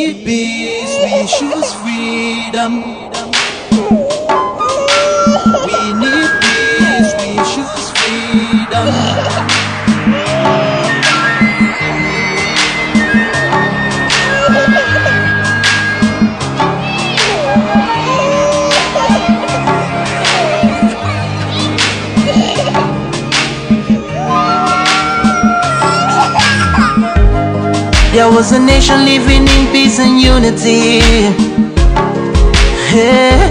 need peace, we choose freedom. We need peace, we choose freedom. There was a nation living in peace and unity. Yeah.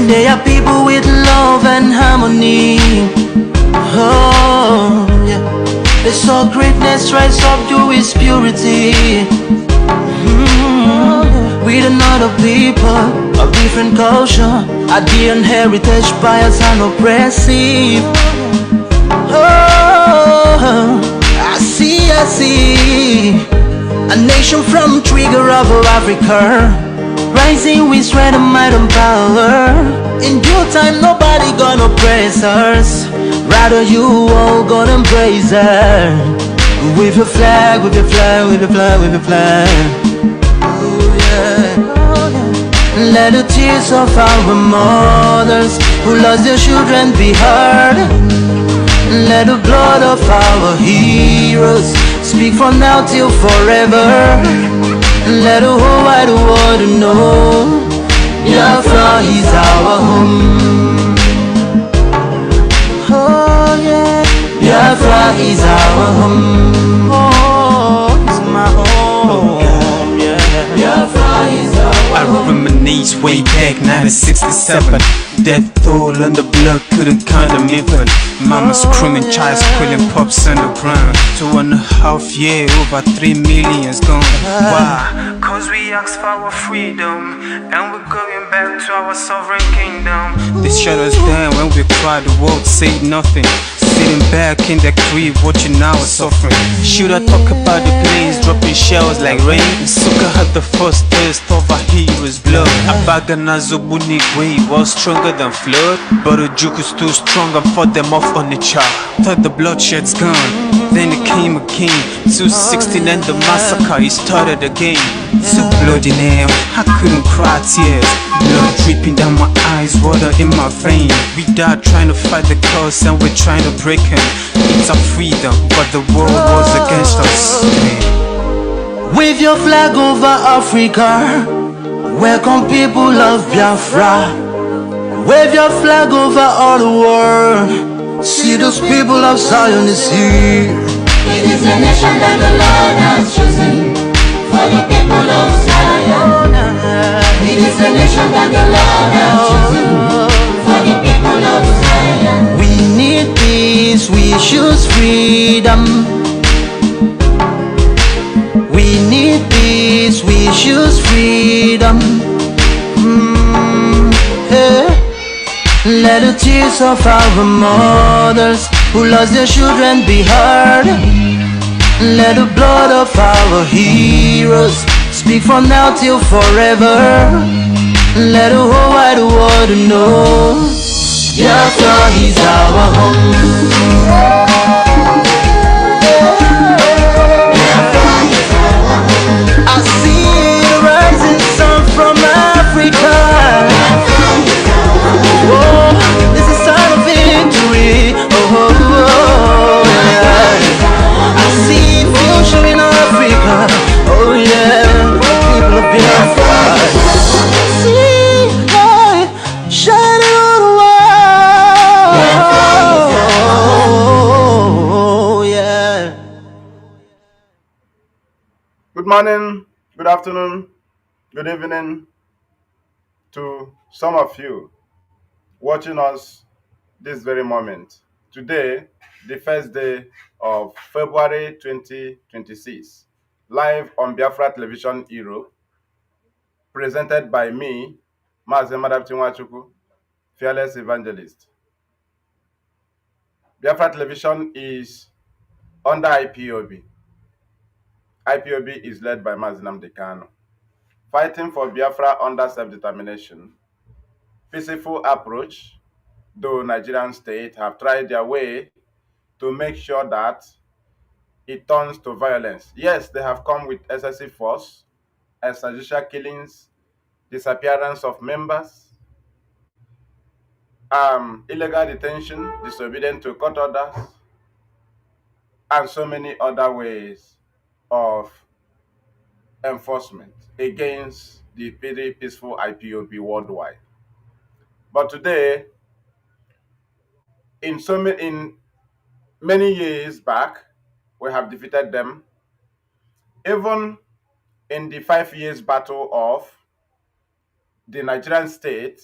They are people with love and harmony. Oh, yeah. They saw greatness rise up to its purity. With another people of different culture, a different heritage, bias and oppressive. Oh, I see. A nation from trigger of Africa, rising with strength and might and power. In due time, nobody gonna praise us. Rather, you all gonna embrace her. With your flag, with your flag, with your flag, with your flag. Oh yeah. Let the tears of our mothers who lost their children be heard. Let the blood of our heroes speak from now till forever. Let the whole wide world know Biafra is our home. Oh yeah, Biafra is our home. Oh, it's my home. Yeah, Biafra is our home. I reminisce way back 1967. Death toll and the blood couldn't count them even. Mama screaming, child squealing, pops on the ground. 2.5 years, over 3 million's gone. Why? Cause we asked for our freedom, and we're going back to our sovereign kingdom. They shut us down when we cried, the world said nothing. Sitting back in the crib, watching our suffering. Should I talk about the planes dropping shells like rain? Suka had the first taste of a hero's blood. Abagana Zobunigwe was stronger than flood, but the juke is too strong and fought them off on the chart. Thought the bloodshed's gone, then it came again. 216 and the massacre, it started again. So bloody name, I couldn't cry tears. Blood dripping down my eyes, water in my vein. We died trying to fight the cause and we're trying to break him. It's our freedom, but the world was against us. Wave your flag over Africa. Welcome people of Biafra. Wave your flag over all the world. See those people of Zion is here. It is a nation that the Lord has chosen for the people of Zion. It is a nation that the Lord has chosen for the people of Zion. We need peace, we choose freedom. We need peace, we choose freedom. Yeah. Let the tears of our mothers who lost their children be heard. Let the blood of our heroes speak from now till forever. Let the whole wide world know Biafra is our home. I see the rising sun from Africa. Oh, this is a sign of victory. Oh, yeah. I see future in Africa. Oh, yeah. People of Biafra. See light shining on the world. Oh, yeah. Good morning, good afternoon, good evening to some of you watching us this very moment. Today, the first day of February 2026, live on Biafra Television Europe, presented by me, Mazi, Fearless Evangelist. Biafra Television is under IPOB. IPOB is led by Mazi Nnamdi Kanu. Fighting for Biafra under self-determination. Peaceful approach, though Nigerian state have tried their way to make sure that it turns to violence. Yes, they have come with excessive force extrajudicial killings, disappearance of members, illegal detention, disobedience to court orders, and so many other ways of enforcement against the very peaceful IPOB worldwide. But today, in many years back, we have defeated them. Even in the 5 years battle of the Nigerian state,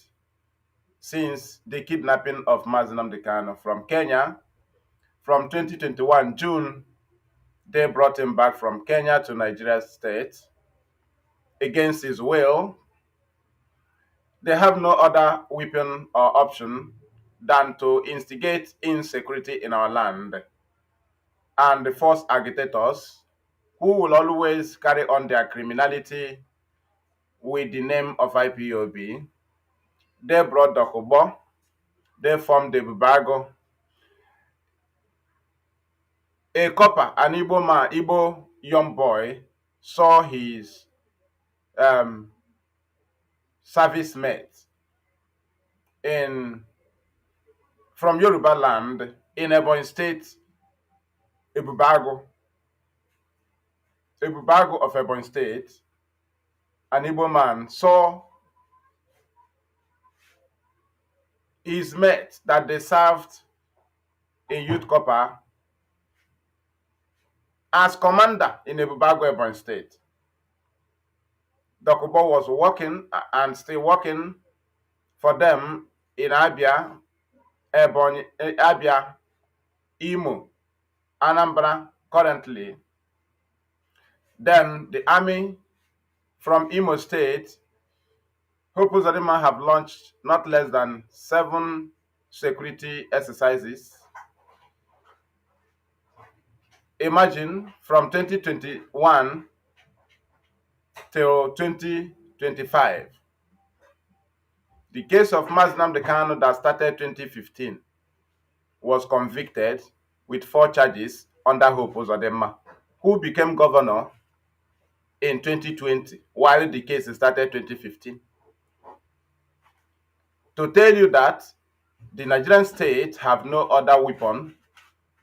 since the kidnapping of Mazi Nnamdi Kanu from Kenya, from 2021 June, they brought him back from Kenya to Nigeria state against his will. They have no other weapon or option than to instigate insecurity in our land and force agitators who will always carry on their criminality with the name of IPOB. They brought the Kubo, they formed the Bubago. A copper, an Igbo man, Igbo young boy, saw his service mate from Yoruba land in Ebonyi State, Ebubago of Ebonyi State. An Igbo man saw his mate that they served in Youth Copper as commander in Ebubago, Ebonyi State. Dokubo was working and still working for them in Abia, Ebonyi, Abia, Imo, Anambra currently. Then the army from Imo State, Hope Uzodinma, have launched not less than 7 security exercises. Imagine from 2021 till 2025. The case of Mazi Nnamdi Kanu that started 2015 was convicted with 4 charges under Hope Uzodinma, who became governor in 2020 while the case started 2015. To tell you that the Nigerian state have no other weapon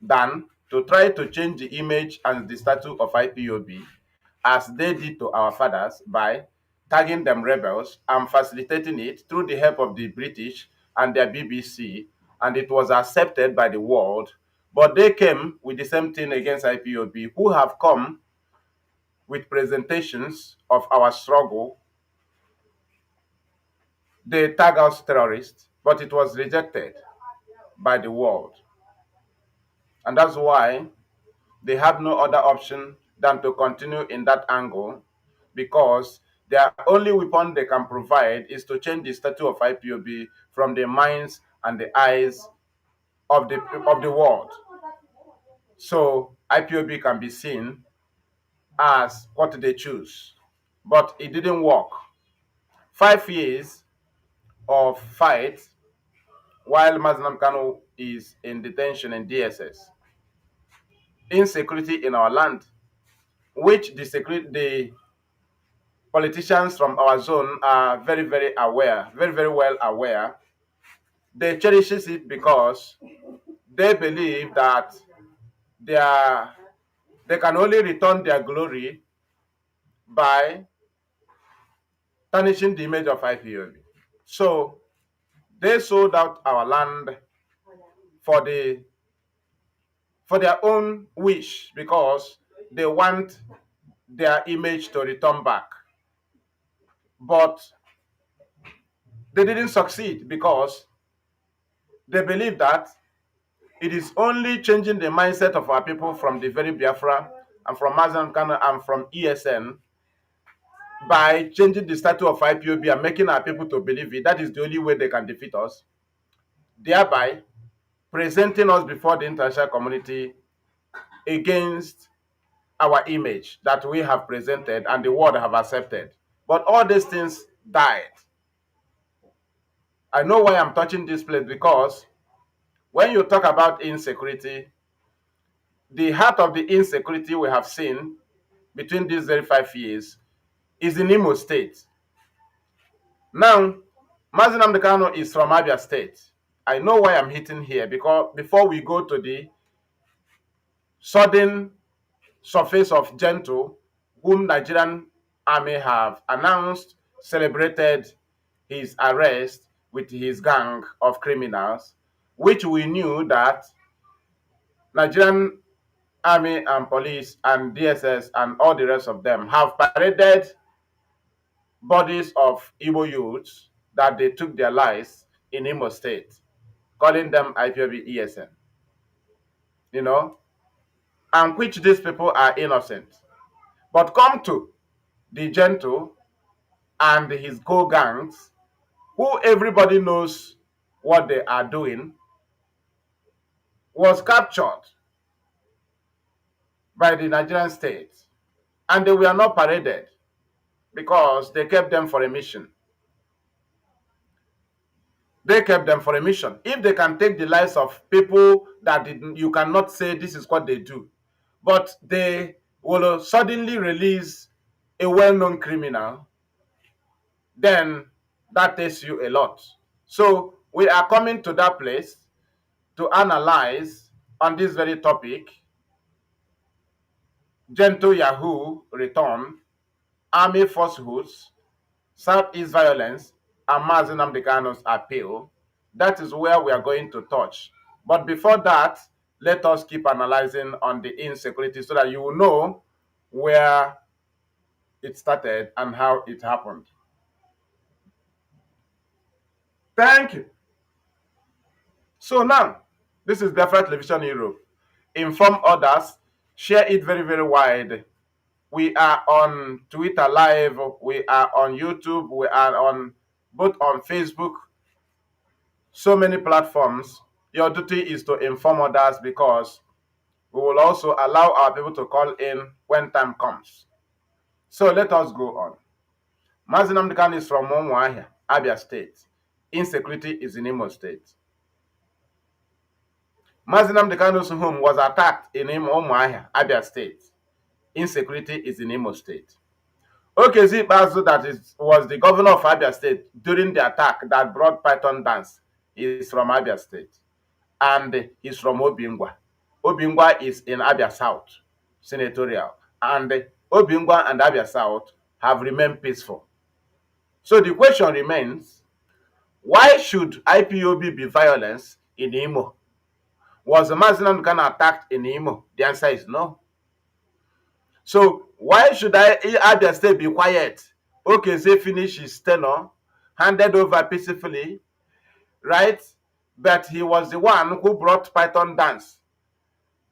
than to try to change the image and the status of IPOB as they did to our fathers by tagging them rebels and facilitating it through the help of the British and their BBC, and it was accepted by the world. But they came with the same thing against IPOB, who have come with presentations of our struggle. They tag us terrorists, but it was rejected by the world. And that's why they have no other option than to continue in that angle, because their only weapon they can provide is to change the status of IPOB from the minds and the eyes of the world. So IPOB can be seen as what they choose. But it didn't work. 5 years of fight while Mazi Nnamdi Kanu is in detention in DSS. Insecurity in our land, which the politicians from our zone are very, very aware, very, very well aware. They cherish it because they believe that they can only return their glory by tarnishing the image of IPOB. So they sold out our land for their own wish, because they want their image to return back. But they didn't succeed because they believe that it is only changing the mindset of our people from the very Biafra and from Mazi Nnamdi Kanu and from ESN by changing the status of IPOB and making our people to believe it. That is the only way they can defeat us, thereby presenting us before the international community against our image that we have presented and the world have accepted. But all these things died. I know why I'm touching this place, because when you talk about insecurity, the heart of the insecurity we have seen between these very 5 years is in Imo State. Now, Mazi Nnamdi Kanu is from Abia State. I know why I'm hitting here, because before we go to the sudden surface of Gentle, whom Nigerian army have announced, celebrated his arrest with his gang of criminals, which we knew that Nigerian army and police and DSS and all the rest of them have paraded bodies of Igbo youths that they took their lives in Imo State, calling them IPOB ESN, and which these people are innocent. But come to the Gentle and his go-gangs, who everybody knows what they are doing, was captured by the Nigerian state, and they were not paraded because they kept them for a mission. They kept them for a mission. If they can take the lives of people that you cannot say this is what they do, but they will suddenly release a well-known criminal, then that tells you a lot. So we are coming to that place to analyze on this very topic: Gentle Yahoo return, army falsehoods, Southeast violence, and Mazi Nnamdi Kanu's appeal. That is where we are going to touch. But before that, let us keep analyzing on the insecurity so that you will know where it started and how it happened. Thank you. So now, this is Biafra Television Europe. Inform others, share it very, very wide. We are on Twitter Live, we are on YouTube, we are on both on Facebook, so many platforms. Your duty is to inform others, because we will also allow our people to call in when time comes. So let us go on. Mazi Nnamdi Kanu is from Umuahia, Abia State. Insecurity is in Imo State. Mazi Nnamdi Kanu's home was attacked in Umuahia, Abia State. Insecurity is in Imo State. Okezi Bazu, was the governor of Abia State during the attack that brought Python dance, is from Abia State. And he's from Obingwa. Obingwa is in Abia South, senatorial. And Obingwa and Abia South have remained peaceful. So the question remains, why should IPOB be violence in Imo? Was the Mazi Nnamdi Kanu attacked in Imo? The answer is no. So why should Abia State be quiet? Okeze finished his tenure, handed over peacefully, right? But he was the one who brought Python dance.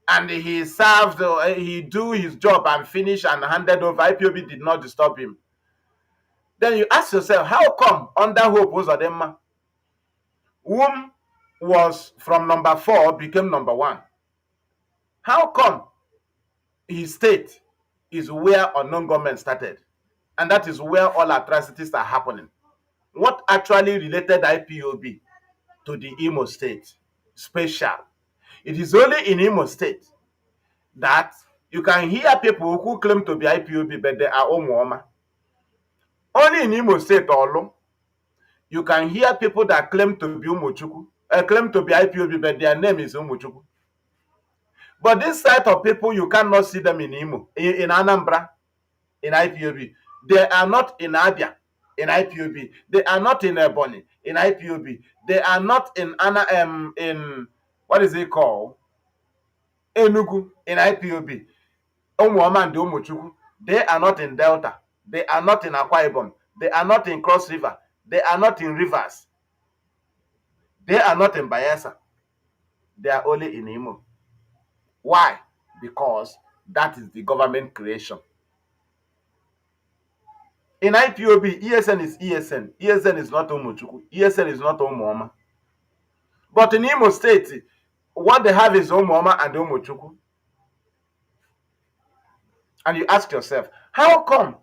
And he served, he do his job and finished and handed over. IPOB did not disturb him. Then you ask yourself, how come under Hope Uzodinma, whom was from number 4 became number 1? How come his state is where unknown government started? And that is where all atrocities are happening. What actually related IPOB to the Imo State? Special. It is only in Imo State that you can hear people who claim to be IPOB, but they are Umuoma. Only in Imo State, you can hear people that claim to be Umuchuku, claim to be IPOB, but their name is Umuchuku. But this type of people, you cannot see them in Imo, in Anambra, in IPOB. They are not in Abia, in IPOB. They are not in Ebonyi, in IPOB. They are not in in what is it called? Enugu, in IPOB. Umuoma and Umuchuku. They are not in Delta. They are not in Akwa Ibom. They are not in Cross River. They are not in Rivers. They are not in Bayelsa. They are only in Imo. Why? Because that is the government creation. In IPOB, ESN is ESN. ESN is not Umuchuku. ESN is not Umuoma. But in Imo State, what they have is Umuoma and Umuchuku. And you ask yourself, how come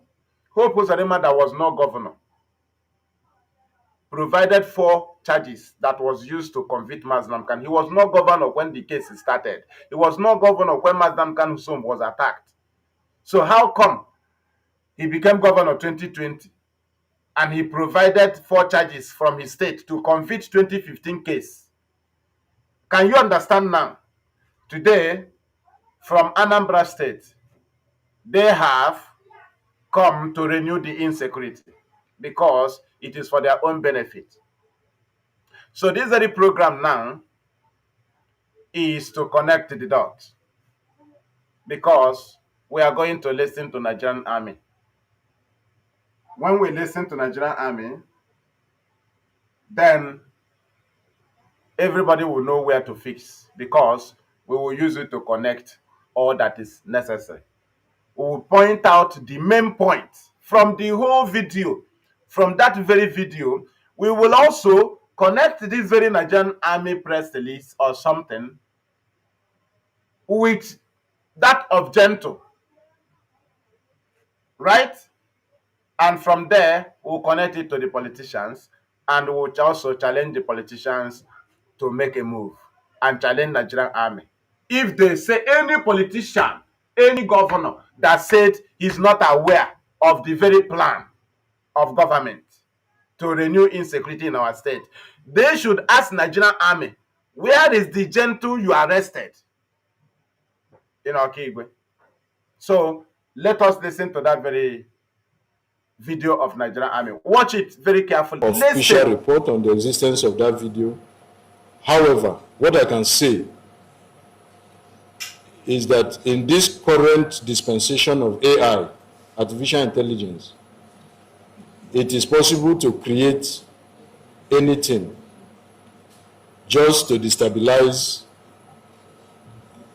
Hope Uzodinma, that was no governor, provided 4 charges that was used to convict Mazi Nnamdi Kanu? He was no governor when the case started. He was no governor when Mazi Nnamdi Kanu's home was attacked. So how come He became governor 2020, and he provided 4 charges from his state to convict 2015 case. Can you understand now? Today, from Anambra State, they have come to renew the insecurity because it is for their own benefit. So this very program now is to connect the dots, because we are going to listen to Nigerian army. When we listen to Nigerian army, then everybody will know where to fix, because we will use it to connect all that is necessary. We will point out the main points from the whole video. From that very video, we will also connect this very Nigerian army press release or something with that of Gento, right? And from there, we'll connect it to the politicians, and we'll also challenge the politicians to make a move and challenge Nigerian army. If they say any politician, any governor that said he's not aware of the very plan of government to renew insecurity in our state, they should ask Nigerian army, where is the Gento you arrested in Okigwe? So let us listen to that very video of Nigerian army. Watch it very carefully. Official report on the existence of that video. However, what I can say is that in this current dispensation of AI, artificial intelligence, it is possible to create anything just to destabilize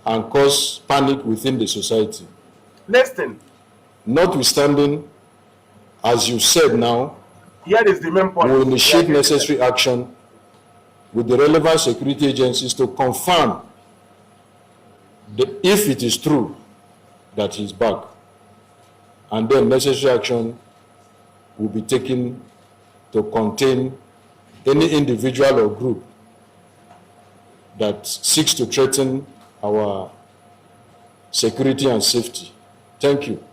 and cause panic within the society. Listen. Notwithstanding, as you said now, here is the main point. We will initiate necessary action with the relevant security agencies to confirm if it is true that he's back. And then necessary action will be taken to contain any individual or group that seeks to threaten our security and safety. Thank you.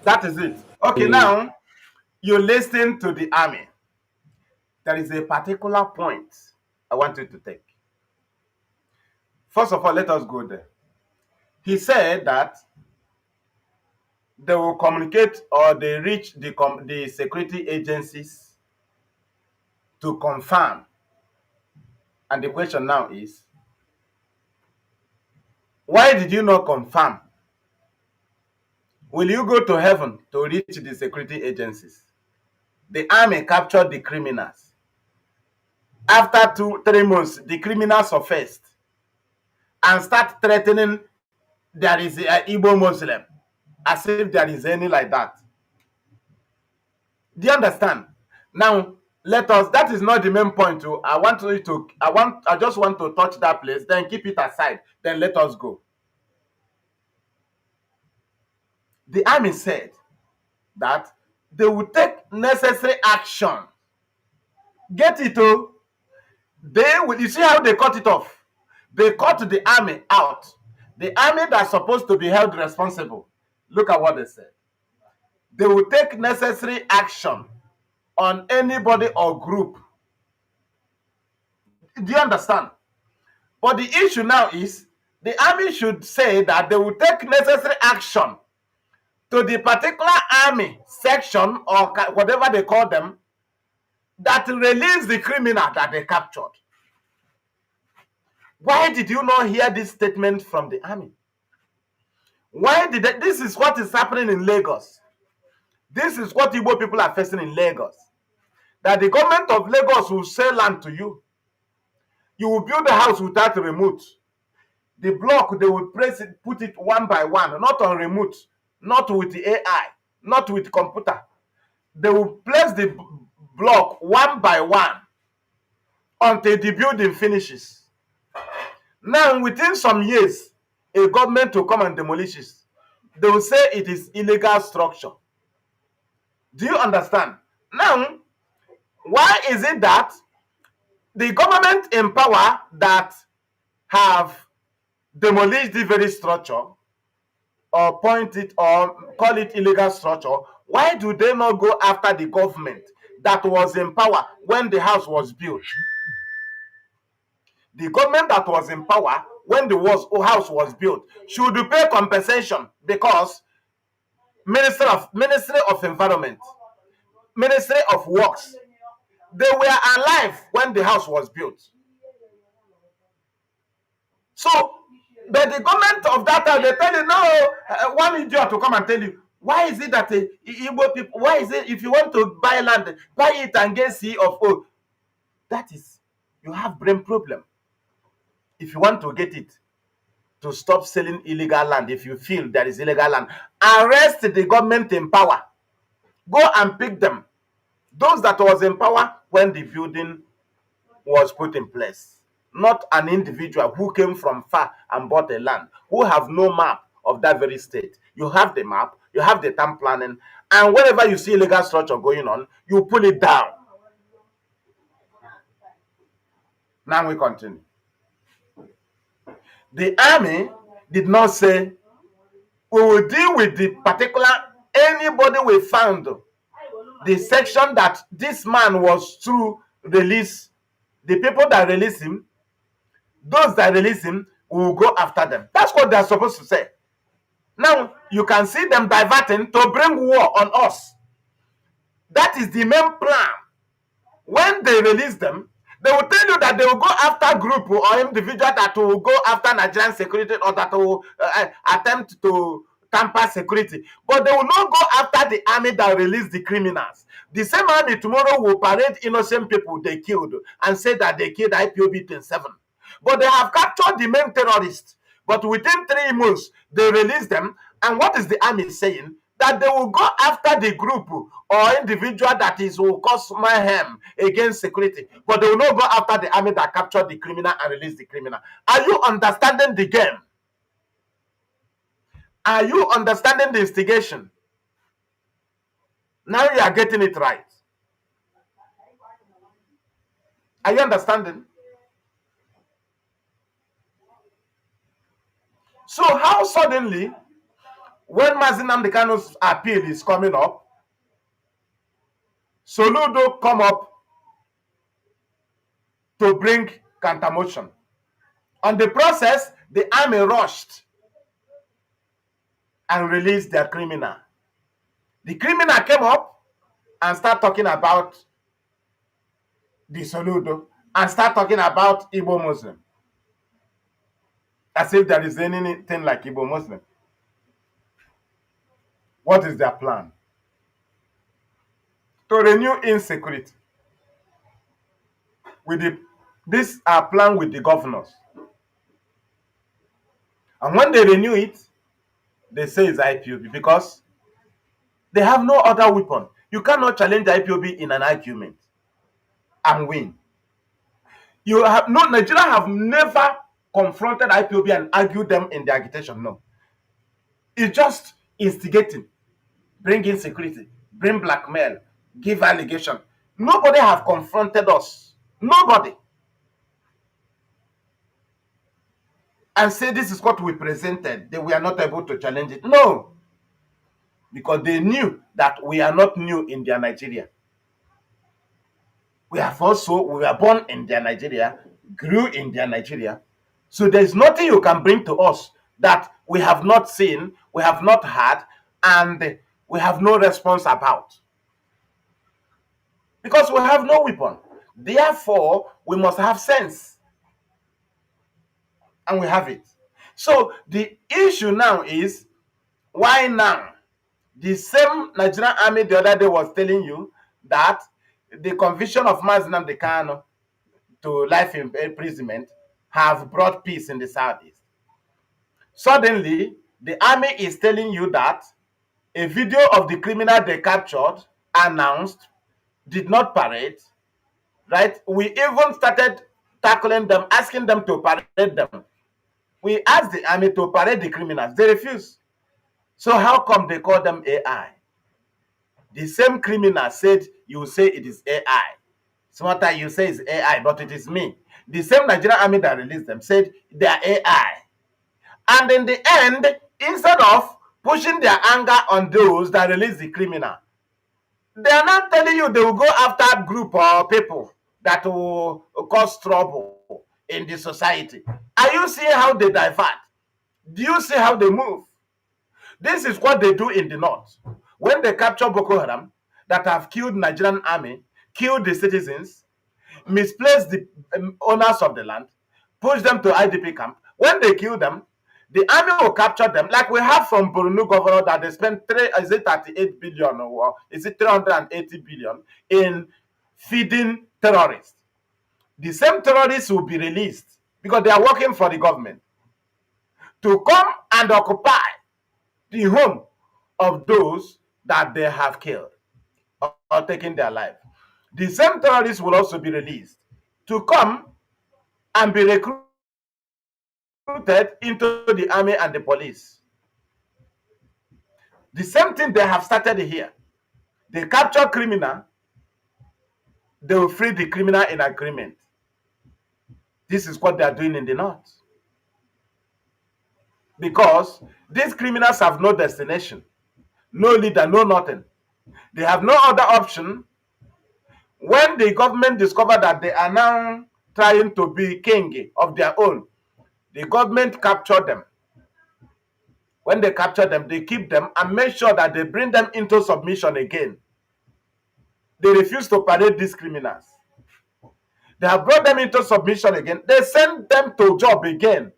That is it. Okay, now you listen to the army. There is a particular point I want you to take. First of all, let us go there. He said that they will communicate, or they reach the security agencies to confirm. And the question now is, why did you not confirm? Will you go to heaven to reach the security agencies? The army captured the criminals. After 2-3 months, the criminals surfaced and start threatening there is an Igbo Muslim, as if there is any like that. Do you understand? Now, that is not the main point. I just want to touch that place, then keep it aside, then let us go. The army said that they will take necessary action. Get it, oh? They will. You see how they cut it off? They cut the army out. The army that's supposed to be held responsible. Look at what they said. They will take necessary action on anybody or group. Do you understand? But the issue now is, the army should say that they will take necessary action to the particular army section, or whatever they call them, that release the criminal that they captured. Why did you not hear this statement from the army? Why did they? This is what is happening in Lagos. This is what Igbo people are facing in Lagos. That the government of Lagos will sell land to you. You will build a house without a remote. The block, they will put it one by one, not on remote, not with the AI, not with computer. They will place the block one by one until the building finishes. Now, within some years, a government will come and demolish it. They will say it is illegal structure. Do you understand? Now, why is it that the government in power that have demolished the very structure, or point it or call it illegal structure, Why do they not go after the government that was in power when the house was built? The government that was in power when the house was built should pay compensation, because Ministry of Environment, Ministry of Works, they were alive when the house was built. So, but the government of that time, they tell you, no, one idiot to come and tell you, why is it that Igbo people, why is it if you want to buy land, buy it and get CFO? That is, you have brain problem. If you want to get it, to stop selling illegal land, if you feel there is illegal land, arrest the government in power. Go and pick them. Those that was in power when the building was put in place. Not an individual who came from far and bought a land, who have no map of that very state. You have the map, you have the town planning, and whenever you see illegal structure going on, you pull it down. Now we continue. The army did not say, we will deal with the particular, anybody we found, the section that this man was to release, the people that release him, those that release him, we will go after them. That's what they're supposed to say. Now, you can see them diverting to bring war on us. That is the main plan. When they release them, they will tell you that they will go after group or individual that will go after Nigerian security, or that will attempt to tamper security. But they will not go after the army that released the criminals. The same army tomorrow will parade innocent people they killed and say that they killed IPOB 27. But they have captured the main terrorists. But within 3 months, they release them. And what is the army saying? That they will go after the group or individual that will cause mayhem against security. But they will not go after the army that captured the criminal and released the criminal. Are you understanding the game? Are you understanding the instigation? Now you are getting it right. Are you understanding? So how suddenly, when Mazi Nnamdi Kanu's appeal is coming up, Soludo come up to bring counter motion. On the process, the army rushed and released their criminal. The criminal came up and start talking about the Soludo and start talking about Igbo Muslim. As if there is anything like Igbo Muslim. What is their plan? To renew insecurity. This are plan with the governors. And when they renew it, they say it's IPOB because they have no other weapon. You cannot challenge IPOB in an argument and win. Nigeria have never confronted IPOB and argued them in the agitation. No. It's just instigating, bring insecurity, bring blackmail, give allegation. Nobody have confronted us. Nobody. And say this is what we presented. They were not able to challenge it. No. Because they knew that we are not new in their Nigeria. We were born in their Nigeria, grew in their Nigeria. So there's nothing you can bring to us that we have not seen, we have not had, and we have no response about. Because we have no weapon. Therefore, we must have sense. And we have it. So the issue now is, why now? The same Nigerian army the other day was telling you that the conviction of Mazi Nnamdi Kanu to life imprisonment have brought peace in the southeast. Suddenly, the army is telling you that a video of the criminal they captured, announced, did not parade, right? We even started tackling them, asking them to parade them. We asked the army to parade the criminals. They refused. So how come they call them AI? The same criminal said, you say it is AI. Smarter, you say it's AI, but it is me. The same Nigerian army that released them said they are AI. And in the end, instead of pushing their anger on those that release the criminal. They are not telling you they will go after group or people that will cause trouble in the society. Are you seeing how they divert? Do you see how they move? This is what they do in the north. When they capture Boko Haram that have killed Nigerian army, killed the citizens, misplaced the owners of the land, push them to IDP camp. When they kill them, the army will capture them. Like we have from Borno governor that they spent 38 billion or is it 380 billion in feeding terrorists. The same terrorists will be released because they are working for the government to come and occupy the home of those that they have killed or taken their life. The same terrorists will also be released to come and be recruited into the army and the police. The same thing they have started here. They capture criminal, they will free the criminal in agreement. This is what they are doing in the north. Because these criminals have no destination, no leader, no nothing. They have no other option. When the government discover that they are now trying to be king of their own, the government capture them. When they capture them, they keep them and make sure that they bring them into submission again. They refuse to parade these criminals. They have brought them into submission again. They send them to job again.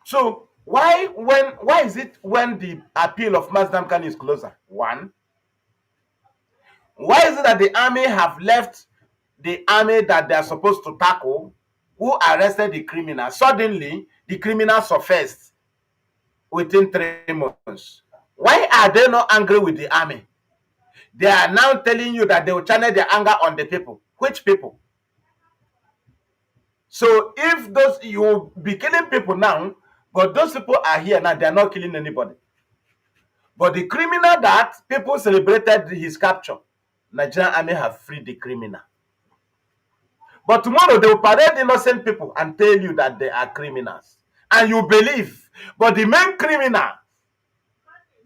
So why is it when the appeal of Mazi Kanu is closer? One, why is it that the army have left the army that they are supposed to tackle, who arrested the criminals? Suddenly, the criminals surfaced within 3 months. Why are they not angry with the army? They are now telling you that they will channel their anger on the people. Which people? So if those you will be killing people now, but those people are here now, they are not killing anybody. But the criminal that people celebrated his capture, Nigerian army have freed the criminal. But tomorrow they will parade innocent people and tell you that they are criminals. And you believe. But the main criminal,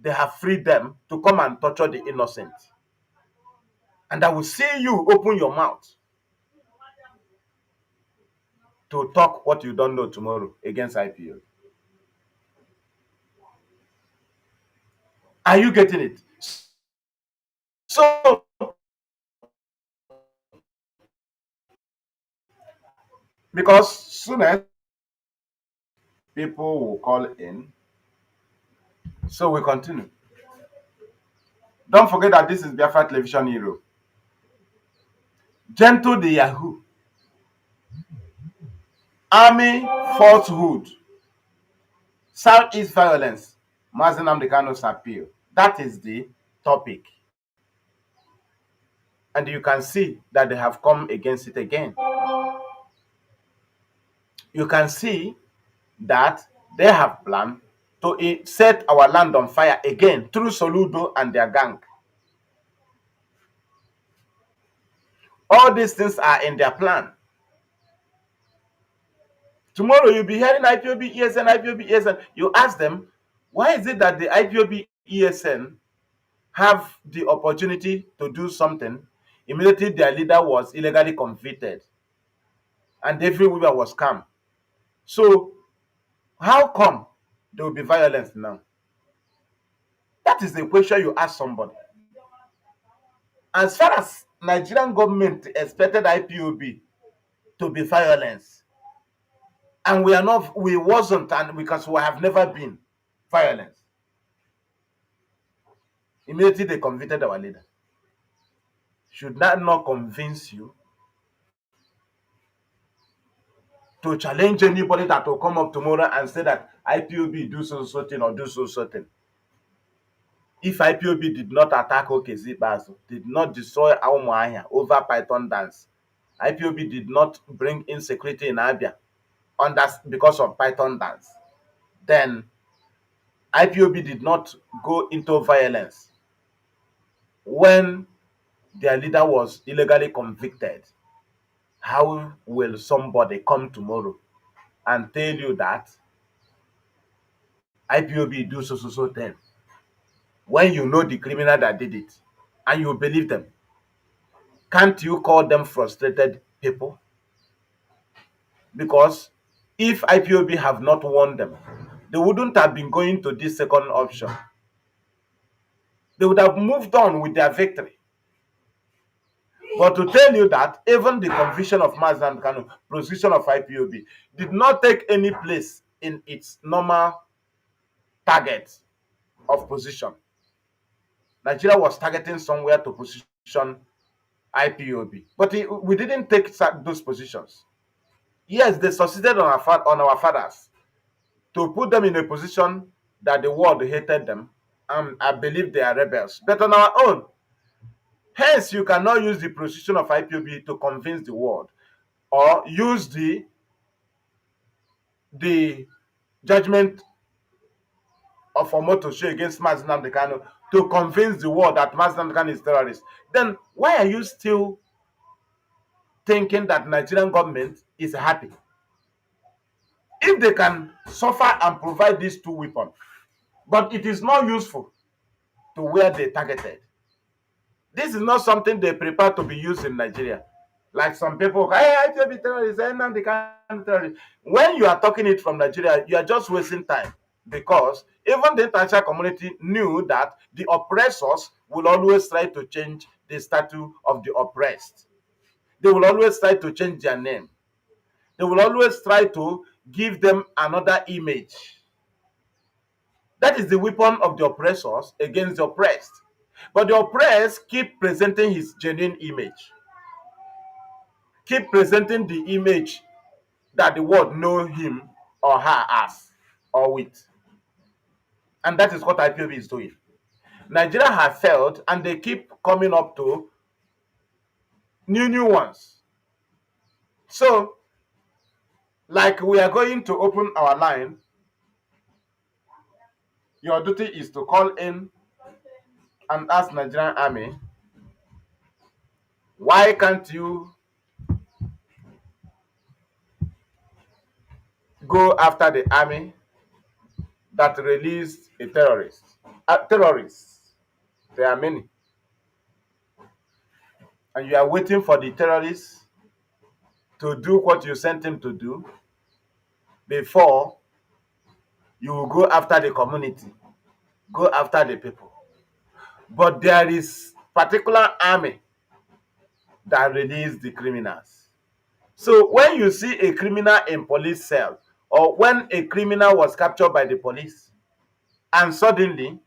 they have freed them to come and torture the innocent. And I will see you open your mouth to talk what you don't know tomorrow against IPO. Are you getting it? So, because soon people will call in. So we continue. Don't forget that this is Biafra Television Hero. Gentle the Yahoo. Army falsehood. Southeast violence. Mazi Nnamdi Kanu's appeal. That is the topic. And you can see that they have come against it again. You can see that they have planned to set our land on fire again through Soludo and their gang. All these things are in their plan. Tomorrow you'll be hearing IPOB, ESN, IPOB, ESN. You ask them, why is it that the IPOB, ESN have the opportunity to do something? Immediately their leader was illegally convicted and everywhere was calm. So how come there will be violence now? That is the question you ask somebody. As far as Nigerian government expected IPOB to be violence, and we wasn't, and because we have never been violence. Immediately they convicted our leader. Should that not convince you to challenge anybody that will come up tomorrow and say that IPOB do so certain or do so certain? If IPOB did not attack Okezibazu, did not destroy Aumuahia over Python dance, IPOB did not bring insecurity in Abia because of Python dance, then IPOB did not go into violence when their leader was illegally convicted. How will somebody come tomorrow and tell you that IPOB do so thing, when you know the criminal that did it and you believe them, can't you call them frustrated people? Because if IPOB have not warned them, they wouldn't have been going to this second option. They would have moved on with their victory. But to tell you that even the conviction of Mazi and Kanu, prosecution of IPOB, did not take any place in its normal target of position. Nigeria was targeting somewhere to position IPOB, but we didn't take those positions. Yes, they succeeded on our fathers to put them in a position that the world hated them, and I believe they are rebels. But on our own, hence you cannot use the prosecution of IPOB to convince the world, or use the judgment of Omotosho against Mazi Nnamdi Kanu to convince the world that Mazi Nnamdi Kanu is terrorist. Then why are you still thinking that Nigerian government is happy? If they can suffer and provide these two weapons, but it is not useful to where they targeted. This is not something they prepare to be used in Nigeria. Like some people, hey, IPOB terrorists, Nnamdi Kanu terrorists. When you are talking it from Nigeria, you are just wasting time, because even the international community knew that the oppressors will always try to change the status of the oppressed. They will always try to change their name. They will always try to give them another image. That is the weapon of the oppressors against the oppressed. But the oppressed keep presenting his genuine image. Keep presenting the image that the world know him or her as or with. And that is what IPOB is doing. Nigeria has failed, and they keep coming up to new ones. So, like, we are going to open our line. Your duty is to call in and ask Nigerian Army, why can't you go after the army that released a terrorist? Terrorists, there are many. And you are waiting for the terrorists to do what you sent him to do before you will go after the community, go after the people. But there is particular army that released the criminals. So when you see a criminal in police cell, or when a criminal was captured by the police, and suddenly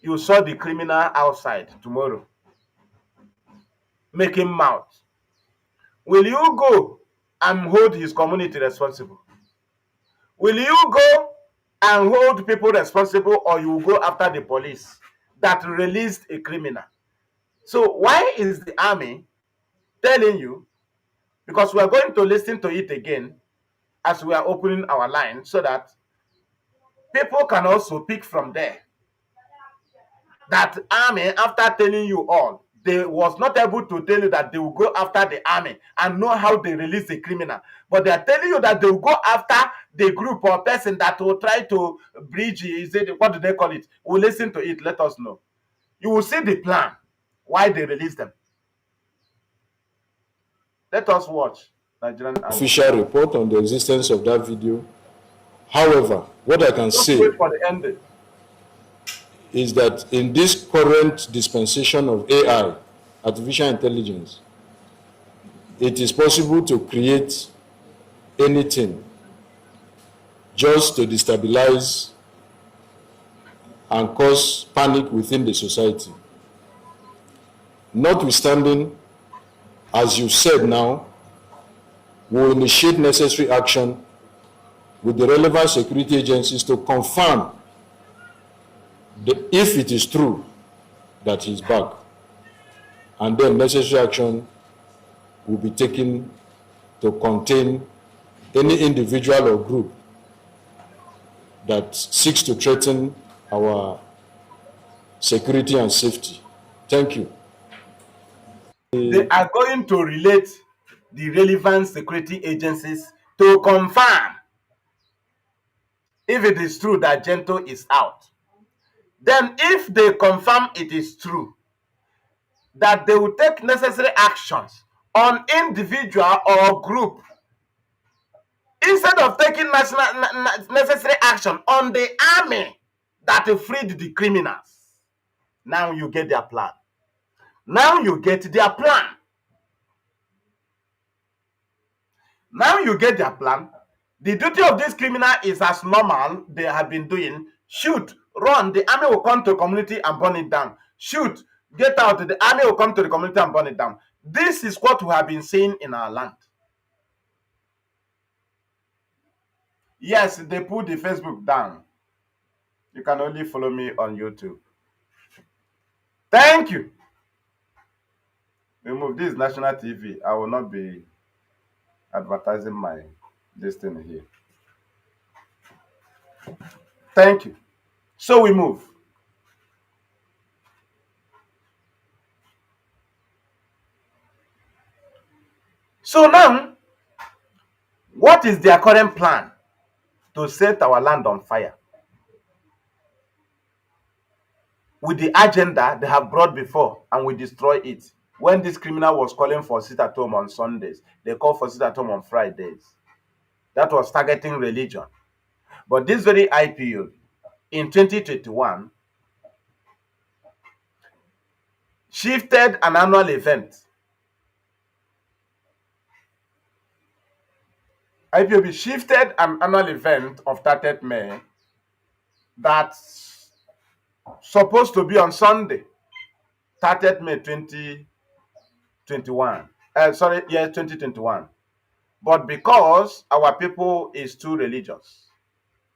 you saw the criminal outside tomorrow making mouth, will you go and hold his community responsible? Will you go and hold people responsible, or you will go after the police that released a criminal? So why is the army telling you? Because we are going to listen to it again as we are opening our line, so that people can also pick from there. That army, after telling you all, they was not able to tell you that they will go after the army and know how they release the criminal. But they are telling you that they will go after the group or person that will try to bridge, is it, what do they call it? We'll listen to it, let us know. You will see the plan, why they release them. Let us watch Nigerian official report on the existence of that video. However, what I can say wait for the ending. Is that in this current dispensation of AI, artificial intelligence, it is possible to create anything just to destabilize and cause panic within the society. Notwithstanding, as you said now, we will initiate necessary action with the relevant security agencies to confirm if it is true that he's back, and then necessary action will be taken to contain any individual or group that seeks to threaten our security and safety. Thank you. They are going to relate the relevant security agencies to confirm if it is true that Gento is out. Then if they confirm it is true, that they will take necessary actions on individual or group instead of taking necessary action on the army that freed the criminals. Now you get their plan. Now you get their plan. Now you get their plan. The duty of this criminal is as normal they have been doing. Shoot, run, the army will come to the community and burn it down. Shoot, get out, the army will come to the community and burn it down. This is what we have been seeing in our land. Yes, they put the Facebook down. You can only follow me on YouTube. Thank you. Remove this national TV. I will not be advertising my this thing here. Thank you. So we move. So now, what is their current plan to set our land on fire? With the agenda they have brought before, and we destroy it. When this criminal was calling for sit at home on Sundays, they called for sit at home on Fridays. That was targeting religion. But this very IPO in 2021 shifted an annual event. IPOB shifted an annual event of 30th May that's supposed to be on Sunday, 30th May 2021. 2021. But because our people is too religious,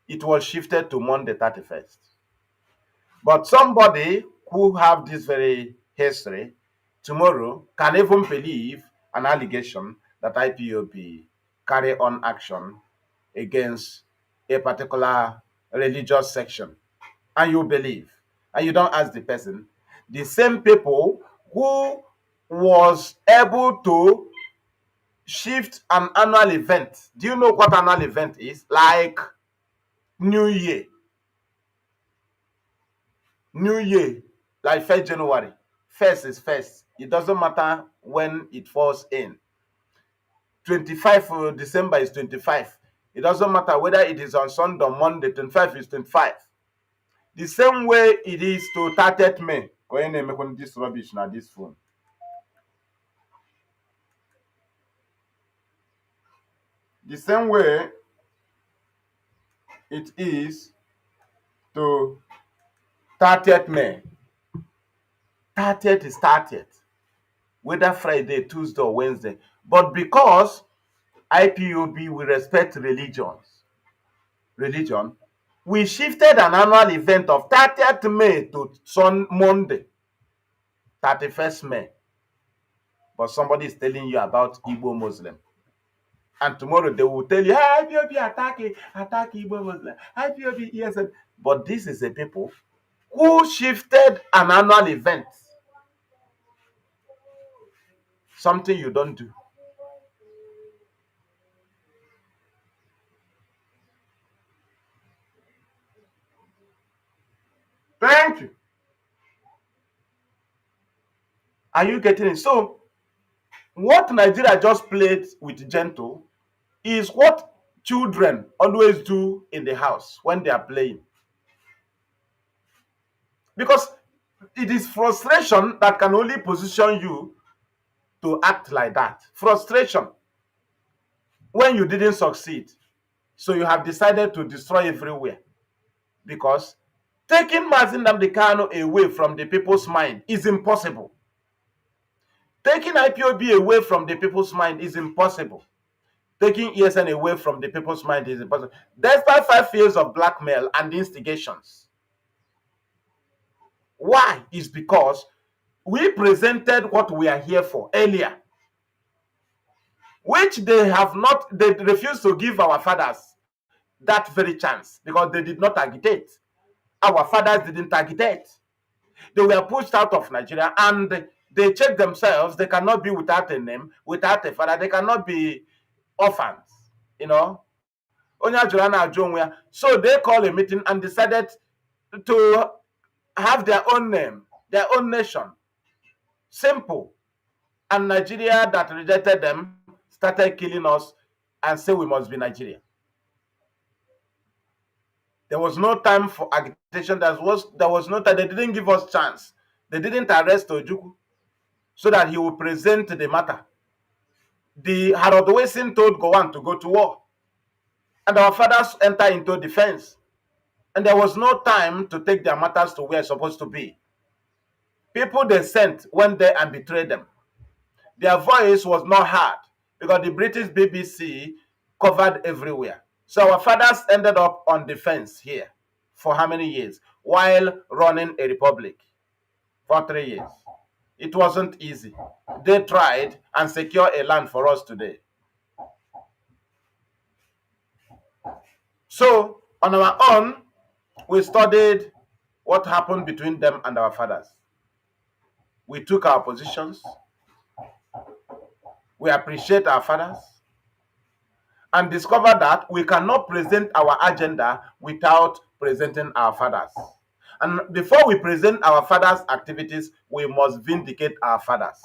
it was shifted to Monday 31st. But somebody who have this very history tomorrow can even believe an allegation that IPOB carry on action against a particular religious section. And you believe, and you don't ask the person. The same people who was able to shift an annual event. Do you know what annual event is? Like New Year. New Year, like 1st January. First is first. It doesn't matter when it falls in. 25 December is 25. It doesn't matter whether it is on Sunday or Monday. 25 is 25. The same way it is to 30th May. Go ahead and make this rubbish now, this phone. The same way it is to 30th May. 30th is 30th. Whether Friday, Tuesday, or Wednesday. But because IPOB will respect religion, we shifted an annual event of 30th May to Monday, 31st May. But somebody is telling you about Igbo Muslim. And tomorrow they will tell you, hey, IPOB attack Igbo Muslim. IPOB, yes. But this is a people who shifted an annual event. Something you don't do. Thank you. Are you getting it? So, what Nigeria just played with Gento is what children always do in the house when they are playing. Because it is frustration that can only position you to act like that. Frustration when you didn't succeed. So you have decided to destroy everywhere. Because taking Mazi Nnamdi Kanu away from the people's mind is impossible. Taking IPOB away from the people's mind is impossible. Taking ESN away from the people's mind is impossible. Despite 5 years of blackmail and instigations. Why? Is because we presented what we are here for earlier, which they have not, they refused to give our fathers that very chance because they did not agitate. Our fathers didn't agitate. They were pushed out of Nigeria and they checked themselves. They cannot be without a name, without a father. They cannot be orphans. You know, so they called a meeting and decided to have their own name, their own nation. Simple. And Nigeria that rejected them started killing us and say we must be Nigeria. There was no time for agitation. There was no time. They didn't give us chance. They didn't arrest Ojukwu so that he would present the matter. The Harold Wilson told Gowon to go to war. And our fathers enter into defense. And there was no time to take their matters to where it's supposed to be. People they sent went there and betrayed them. Their voice was not heard because the British BBC covered everywhere. So our fathers ended up on defense here for how many years? While running a republic for 3 years. It wasn't easy. They tried and secured a land for us today. So on our own, we studied what happened between them and our fathers. We took our positions. We appreciate our fathers and discover that we cannot present our agenda without presenting our fathers. And before we present our fathers' activities, we must vindicate our fathers.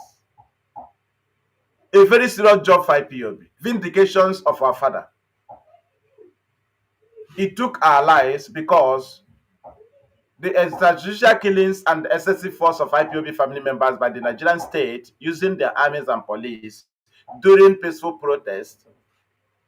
A very serious job for IPOB. Vindications of our father. It took our lives because the extrajudicial killings and the excessive force of IPOB family members by the Nigerian state using their armies and police during peaceful protests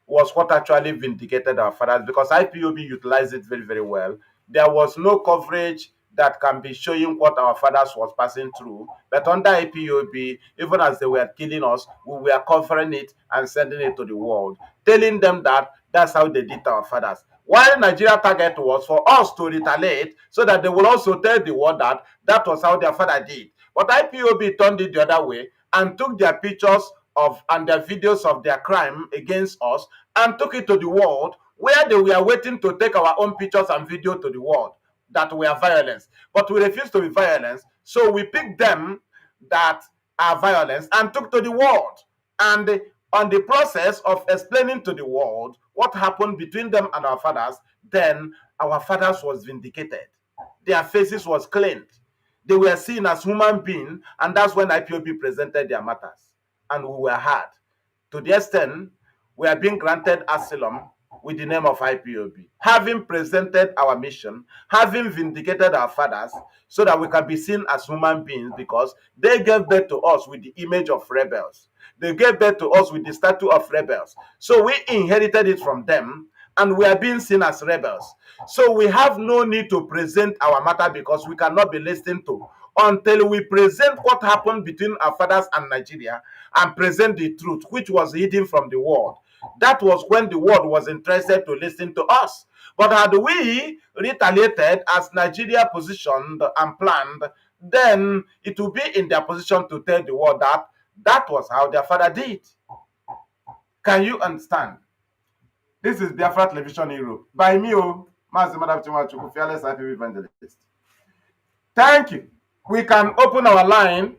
was what actually vindicated our fathers because IPOB utilized it very, very well. There was no coverage that can be showing what our fathers was passing through. But under IPOB, even as they were killing us, we were covering it and sending it to the world, telling them that that's how they did our fathers. While Nigeria target was for us to retaliate so that they will also tell the world that that was how their father did. But IPOB turned it the other way and took their pictures of and their videos of their crime against us and took it to the world where they were waiting to take our own pictures and video to the world that we are violence. But we refused to be violence. So we picked them that are violence and took to the world. And on the process of explaining to the world what happened between them and our fathers, then our fathers was vindicated. Their faces was cleaned. They were seen as human beings, and that's when IPOB presented their matters. And we were heard. To the extent we are being granted asylum with the name of IPOB, having presented our mission, having vindicated our fathers, so that we can be seen as human beings because they gave birth to us with the image of rebels. They gave birth to us with the statue of rebels. So we inherited it from them, and we are being seen as rebels. So we have no need to present our matter because we cannot be listened to until we present what happened between our fathers and Nigeria and present the truth, which was hidden from the world. That was when the world was interested to listen to us. But had we retaliated as Nigeria positioned and planned, then it will be in their position to tell the world that that was how their father did. Can you understand? This is Biafra Television Europe. By me, Mazi Madam fearless IPB evangelist. Thank you. We can open our line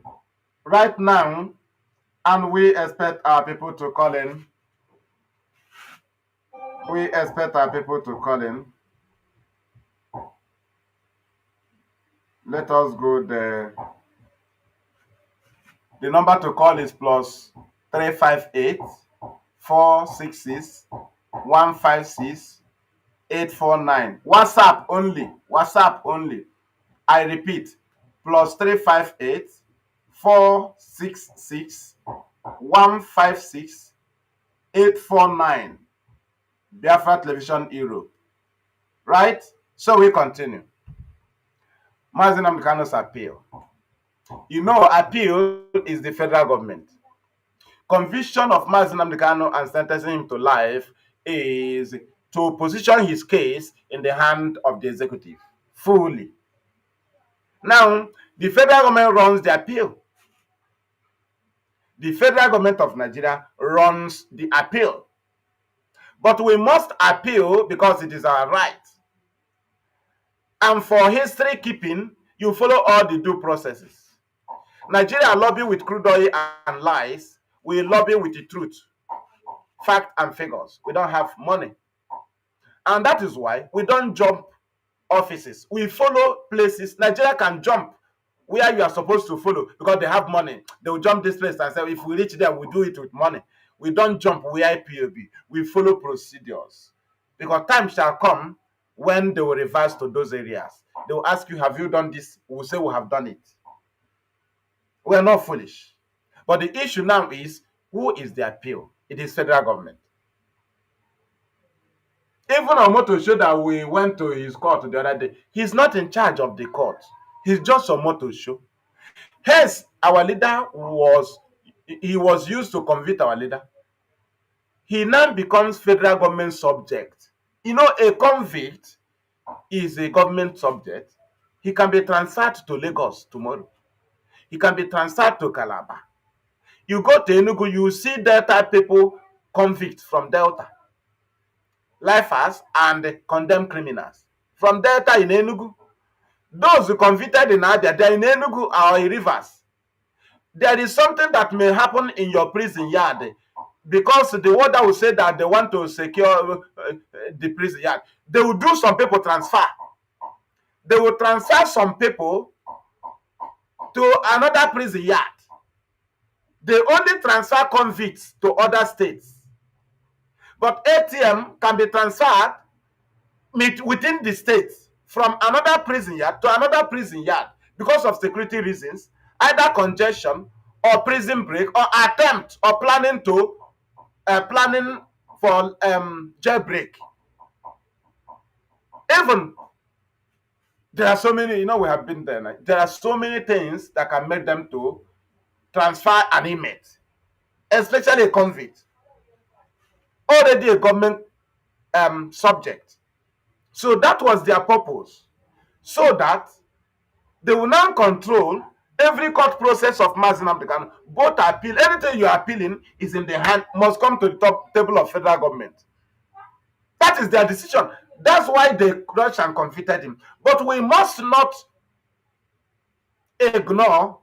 right now, and we expect our people to call in. We expect our people to call in. Let us go there. The number to call is plus 358 466 156 849. WhatsApp only. WhatsApp only. I repeat, plus 358 466 156 849. Biafra Television Europe. Right? So we continue. Mazi Nnamdi Kanu's appeal. You know, appeal is the federal government. Conviction of Mazi Nnamdi Kanu and sentencing him to life is to position his case in the hand of the executive fully. Now, the federal government runs the appeal. The federal government of Nigeria runs the appeal. But we must appeal because it is our right. And for history keeping, you follow all the due processes. Nigeria lobby with crude oil and lies. We lobby with the truth. fact and figures. We don't have money. And that is why we don't jump offices. We follow places. Nigeria can jump where you are supposed to follow because they have money. They will jump this place and say, if we reach there, we do it with money. We don't jump where IPOB. We follow procedures. Because time shall come when they will reverse to those areas. They will ask you, have you done this? We will say we have done it. We are not foolish. But the issue now is, who is the appeal? It is federal government. Even Omoto showed that we went to his court the other day. He's not in charge of the court. He's just Omoto show. Hence, our leader was used to convict our leader. He now becomes federal government subject. You know, a convict is a government subject. He can be transferred to Lagos tomorrow. He can be transferred to Calabar. You go to Enugu, you see Delta people convict from Delta. Lifers and condemned criminals. From Delta in Enugu. Those who convicted in Abia, they're in Enugu or in Rivers. There is something that may happen in your prison yard because the warder will say that they want to secure the prison yard. They will do some people transfer. They will transfer some people to another prison yard. They only transfer convicts to other states. But ATM can be transferred within the states from another prison yard to another prison yard because of security reasons, either congestion or prison break or attempt or planning for jailbreak. Even there are so many, we have been there. There are so many things that can make them to transfer an inmate, especially a convict, already a government subject. So that was their purpose, so that they will now control every court process of Mazi Nnamdi Kanu. Both appeal, anything you are appealing is in the hand, must come to the top table of federal government. That is their decision. That's why they crushed and convicted him. But we must not ignore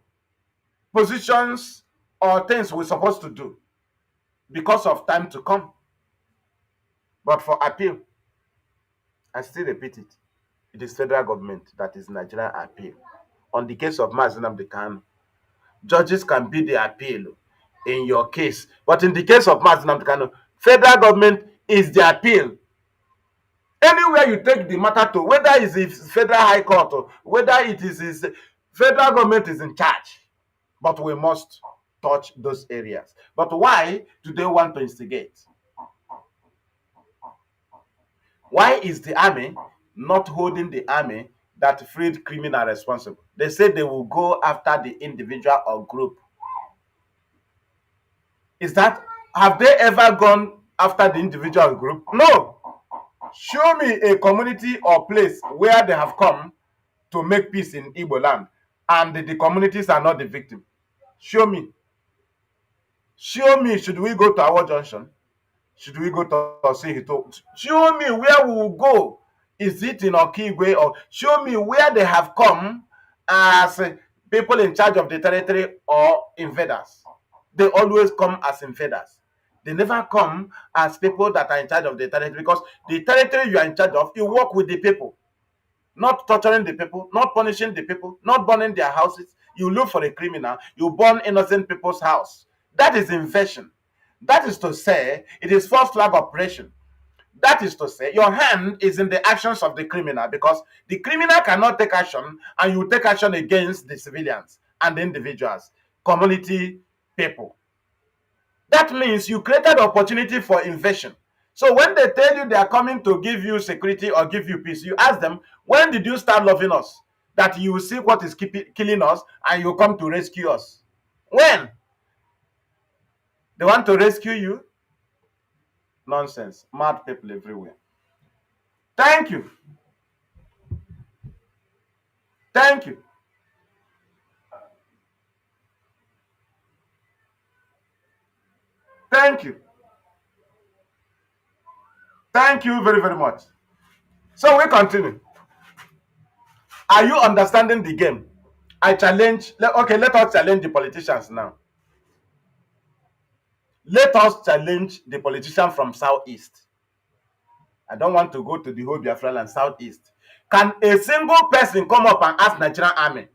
positions or things we're supposed to do because of time to come. But for appeal, I still repeat it, it is federal government that is Nigerian appeal. On the case of Mazi Nnamdi Kanu, judges can be the appeal in your case. But in the case of Mazi Nnamdi Kanu, federal government is the appeal. Anywhere you take the matter to, whether it is federal high court or whether it is federal government is in charge. But we must touch those areas. But why do they want to instigate? Why is the army not holding the army that freed criminal responsible? They say they will go after the individual or group. Have they ever gone after the individual group? No. Show me a community or place where they have come to make peace in Igbo land and the communities are not the victim. Show me. Show me. Should we go to our junction? Should we go to Osihito? Show me where we will go. Is it in Okigwe? Or show me where they have come as people in charge of the territory or invaders. They always come as invaders. They never come as people that are in charge of the territory, because the territory you are in charge of, you work with the people. Not torturing the people, not punishing the people, not burning their houses. You look for a criminal, you burn innocent people's house. That is invasion. That is to say, it is false flag operation. That is to say, your hand is in the actions of the criminal, because the criminal cannot take action and you take action against the civilians and the individuals, community people. That means you created opportunity for invasion. So when they tell you they are coming to give you security or give you peace, you ask them, when did you start loving us? That you will see what is killing us and you come to rescue us. When? They want to rescue you? Nonsense. Mad people everywhere. Thank you. Thank you. Thank you. Thank you very, very much. So we continue. Are you understanding the game? I challenge. Okay, let us challenge the politicians now. Let us challenge the politician from Southeast. I don't want to go to the whole Biafra land, Southeast. Can a single person come up and ask Nigerian army,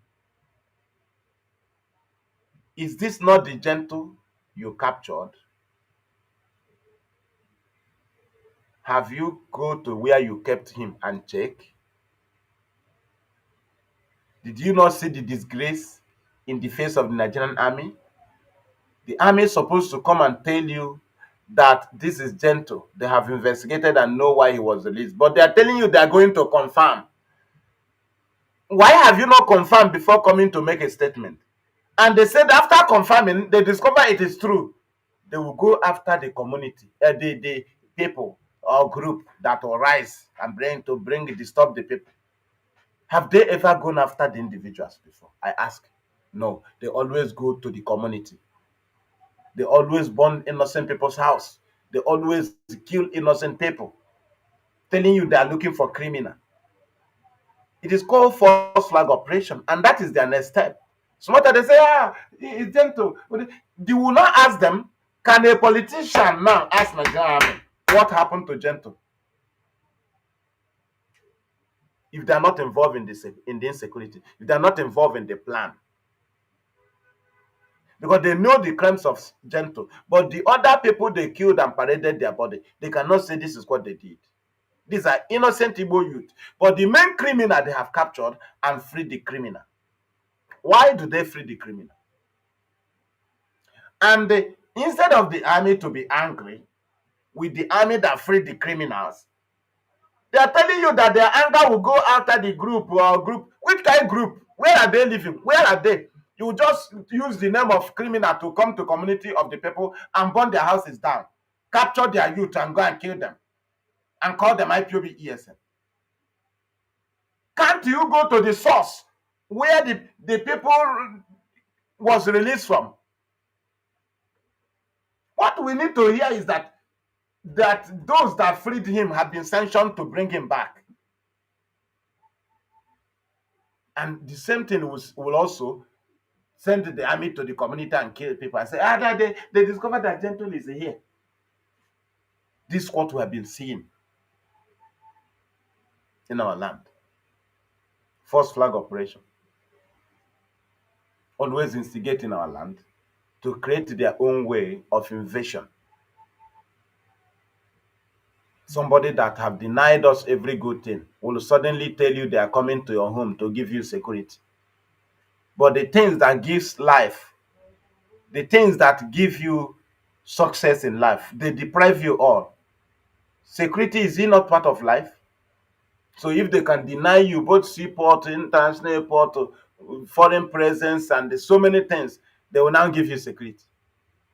is this not the gentle you captured? Have you go to where you kept him and check? Did you not see the disgrace in the face of the Nigerian army? The army is supposed to come and tell you that this is gentle. They have investigated and know why he was released. But they are telling you they are going to confirm. Why have you not confirmed before coming to make a statement? And they said after confirming, they discover it is true. They will go after the community, the people or group that will rise and disturb the people. Have they ever gone after the individuals before? I ask. No, they always go to the community. They always burn innocent people's house. They always kill innocent people, telling you they are looking for criminal. It is called false flag operation, and that is their next step. Smarter, they say, it's gentle. They will not ask them, can a politician now ask Nigerian army what happened to gentle? If they are not involved in the insecurity, if they are not involved in the plan. Because they know the crimes of gentle, but the other people they killed and paraded their body, they cannot say this is what they did. These are innocent Igbo youth, but the main criminal they have captured and freed the criminal. Why do they free the criminal? And instead of the army to be angry with the army that freed the criminals, they are telling you that their anger will go after the group or group. Which kind of group? Where are they living? Where are they? You just use the name of criminal to come to community of the people and burn their houses down, capture their youth and go and kill them, and call them IPOB ESN. Can't you go to the source where the people was released from? What we need to hear is that those that freed him have been sanctioned to bring him back. And the same thing will also send the army to the community and kill people and say, they discovered that gentle is here. This is what we have been seeing in our land. False flag operation. Always instigating our land to create their own way of invasion. Somebody that have denied us every good thing will suddenly tell you they are coming to your home to give you security. But the things that gives life, the things that give you success in life, they deprive you all. Security, is it not part of life? So if they can deny you both seaport, international airport, foreign presence, and so many things, they will now give you security.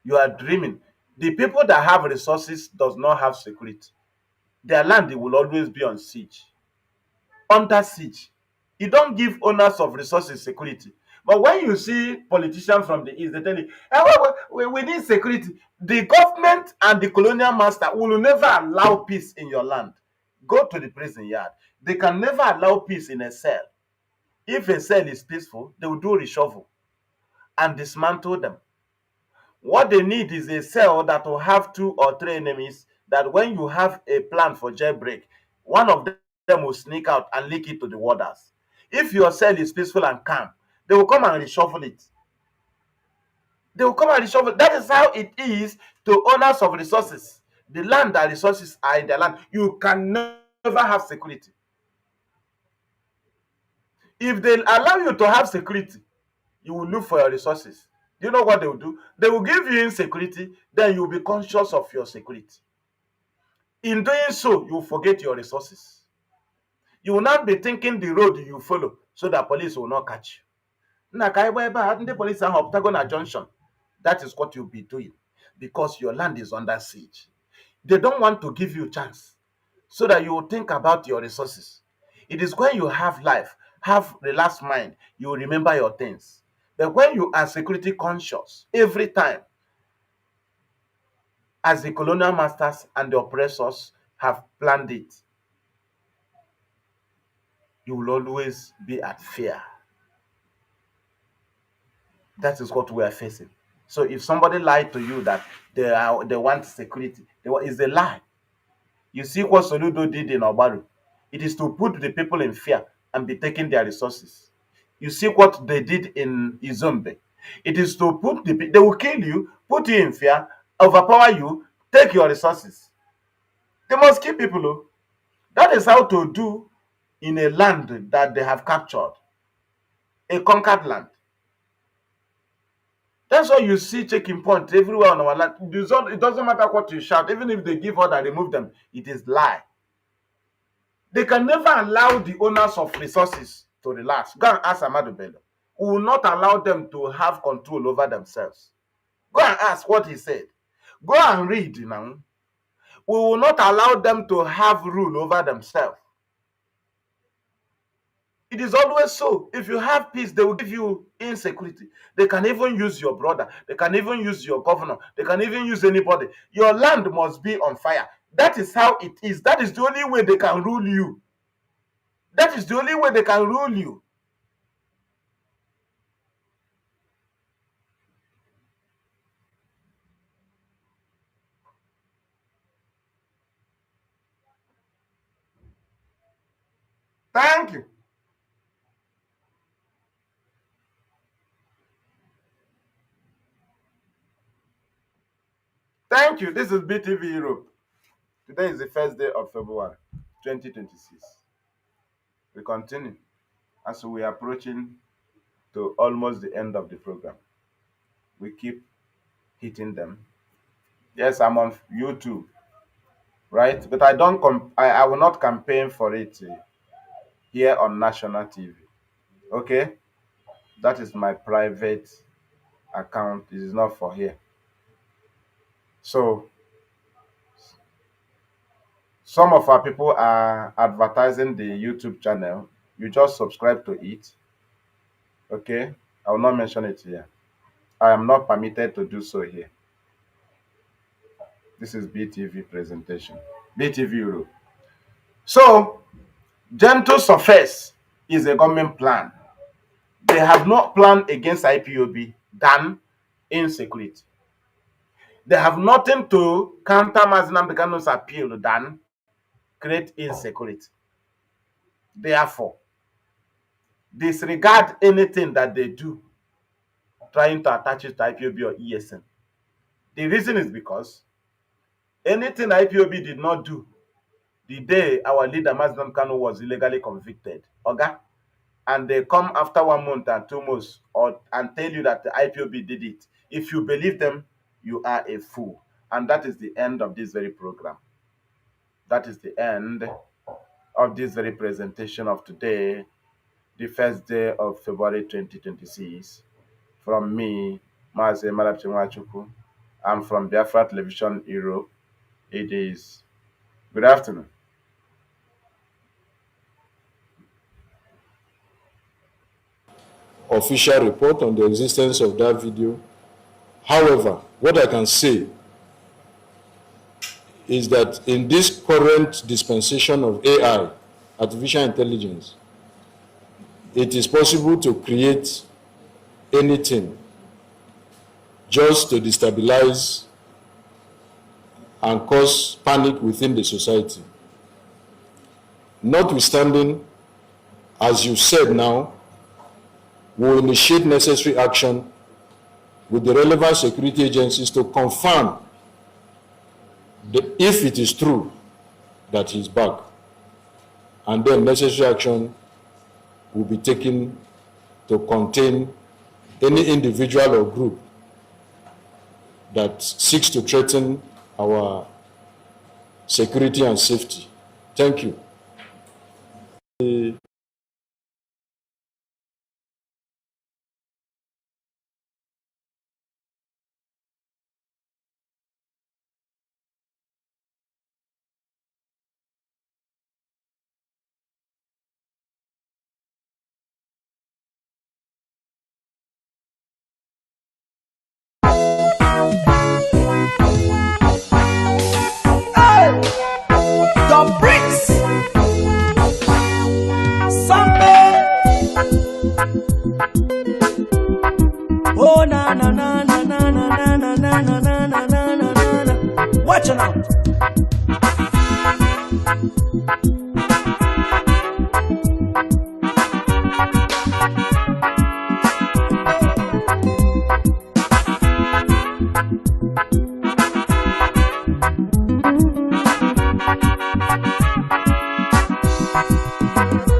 You are dreaming. The people that have resources does not have security. Their land will always be on siege, under siege. You don't give owners of resources security. But when you see politicians from the east, they tell you, we need security. The government and the colonial master will never allow peace in your land. Go to the prison yard. They can never allow peace in a cell. If a cell is peaceful, they will do reshuffle and dismantle them. What they need is a cell that will have 2 or 3 enemies, that when you have a plan for jailbreak, one of them will sneak out and leak it to the warders. If your cell is peaceful and calm, they will come and reshuffle it. They will come and reshuffle. That is how it is to owners of resources. The land and resources are in their land. You can never have security. If they allow you to have security, you will look for your resources. Do you know what they will do? They will give you insecurity, then you will be conscious of your security. In doing so, you will forget your resources. You will not be thinking the road you follow so that police will not catch you. The police are Octagon junction. That is what you'll be doing because your land is under siege. They don't want to give you a chance so that you will think about your resources. It is when you have life, have relaxed mind, you will remember your things. But when you are security conscious, every time, as the colonial masters and the oppressors have planned it, you will always be at fear. That is what we are facing. So if somebody lied to you that they want security, it's a lie. You see what Soludo did in Obaru. It is to put the people in fear and be taking their resources. You see what they did in Izombe. It is to put they will kill you, put you in fear, overpower you, take your resources. They must kill people. Oh. That is how to do in a land that they have captured, a conquered land. That's why you see checking points everywhere on our land. It doesn't matter what you shout, even if they give order, remove them, it is lie. They can never allow the owners of resources to relax. Go and ask Amadu Bello. We will not allow them to have control over themselves. Go and ask what he said. Go and read now. We will not allow them to have rule over themselves. It is always so. If you have peace, they will give you insecurity. They can even use your brother. They can even use your governor. They can even use anybody. Your land must be on fire. That is how it is. That is the only way they can rule you. That is the only way they can rule you. Thank you. Thank you. This is BTV Europe. Today is the first day of February 2026. We continue as we are approaching to almost the end of the program. We keep hitting them. Yes, I'm on YouTube, right? But I don't. I will not campaign for it here on national TV. Okay, that is my private account. It is not for here. So some of our people are advertising the YouTube channel. You just subscribe to it. Okay, I will not mention it here. I am not permitted to do so here. This is BTV presentation. BTV Europe. So, gentle surface is a government plan. They have not planned against IPOB than insecurity. They have nothing to counter Mazi Nnamdi Kanu's appeal than create insecurity. Therefore, disregard anything that they do trying to attach it to IPOB or ESN. The reason is because anything IPOB did not do the day our leader Mazi Nnamdi Kanu was illegally convicted, okay? And they come after 1 month and 2 months and tell you that the IPOB did it. If you believe them, you are a fool. And that is the end of this very program. That is the end of this very presentation of today, the first day of February 2026. From me, Mazi Malapchimwachuku. I'm from Biafra Television Europe. It is good afternoon. Official report on the existence of that video. However, what I can say is that in this current dispensation of AI, artificial intelligence, it is possible to create anything just to destabilize and cause panic within the society. Notwithstanding, as you said now, we will initiate necessary action with the relevant security agencies to confirm if it is true that he's back. And then necessary action will be taken to contain any individual or group that seeks to threaten our security and safety. Thank you. Oh na na na na na na. Watch it now.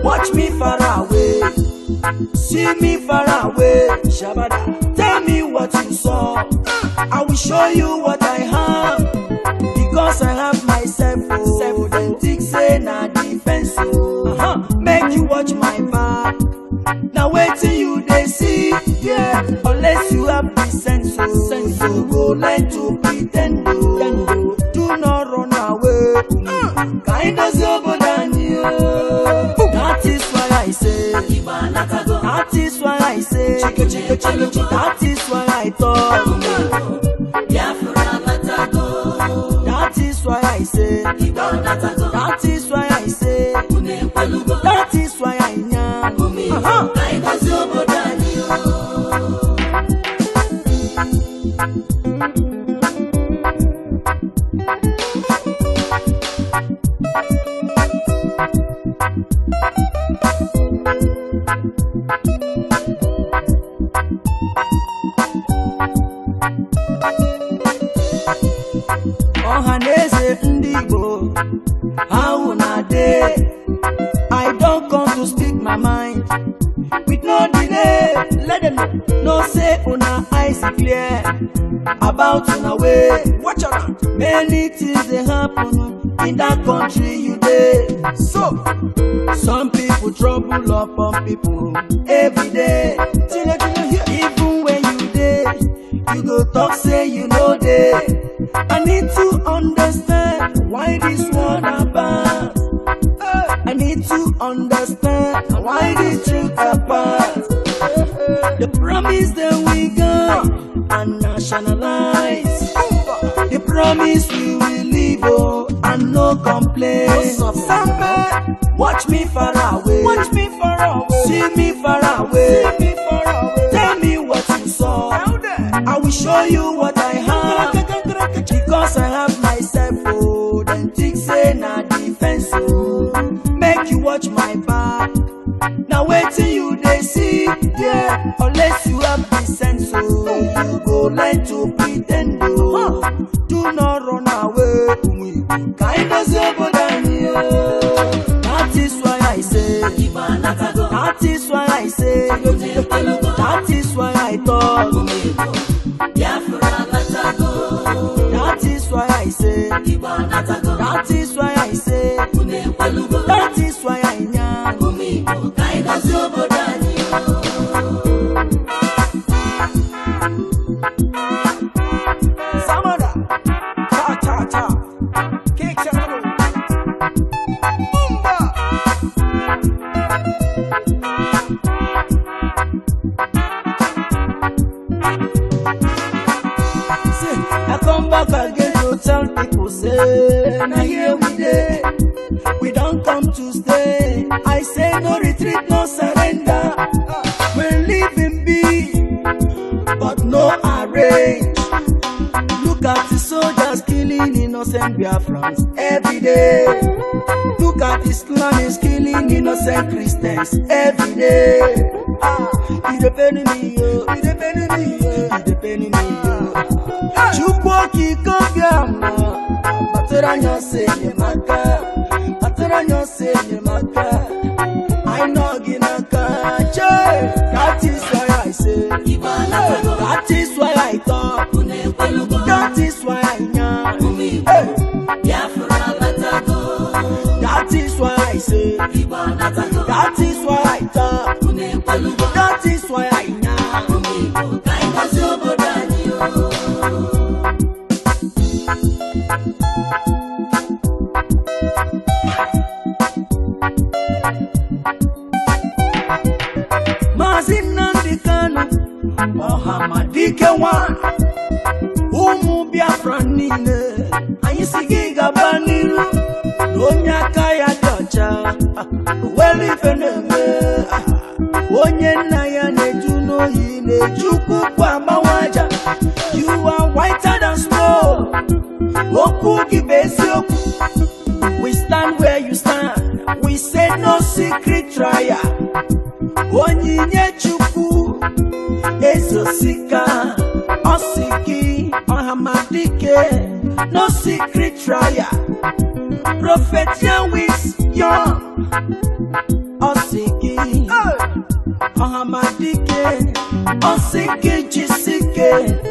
Watch me far away, see me far away. Shabada, tell me what you saw. I will show you what I have, because I have myself. Oh, then think say na defense. Make you watch my back. Now wait till you they see, yeah. Unless you have the sense, you go learn to pretend. Do not run away. Kind of sober than you. That is why I say. That is why I say. That is why I thought. That is why I say. That is why I say. That is why I know. Ohaneze Ndigo, how na day? I don't come to speak my mind with no delay. Let them know say una eyes clear about una way. Watch out, many things they happen in that country you dey. So some people trouble upon people every day. Even when you dey, you go talk say you know dey. I need to understand why this one about. I need to understand why this truth apart. The promise that we got and nationalize. The promise we will live and no complaints. Watch me far away. Watch me far away. See me far away. See me far away. Tell me what you saw. I will show you what I have, because I have myself. Oh, then think say na defense. Oh, make you watch my back. Now wait till you they see, yeah. Unless you have the sense, oh, you go learn to pretend. Oh, do not run away. Kind of sober than you. That is why I say. That is why I say. That is why I thought. That is why I say. That is why I say. That is why I know. Samada, cha cha cha, kick channel, boomba. I come back again to tell people say, now here we dey, we don't come to stay. I say no retreat, no surrender. We're living big, but no arrange. Look at the soldiers killing innocent Biafrans every day. Look at Islam killing innocent Christians every day. It's depending me, yo. It's depending me, yo. It's depending me, yo. Chukwoki kobiama, Pateranyo se maka, Pateranyo se maka. I know ginaka, che. That is why I say. That is why I thought. That is why I know. That is why I say. That is why I thought. That is why I know. Mazi Nnamdi Kanu, Mohamadike one, Umu Biafra nine, Ayisigi Gabaniru, Donya Kaya Docha, Weli Feneme, Onye Naya Nejuno Yine, Juku Kwama Waja, you are whiter than snow, Oku Sika, Osiki, Ohamadike, no secret trial. Prophet Yahweh's young, Osiki, Ohamadike, Osiki, Jisike.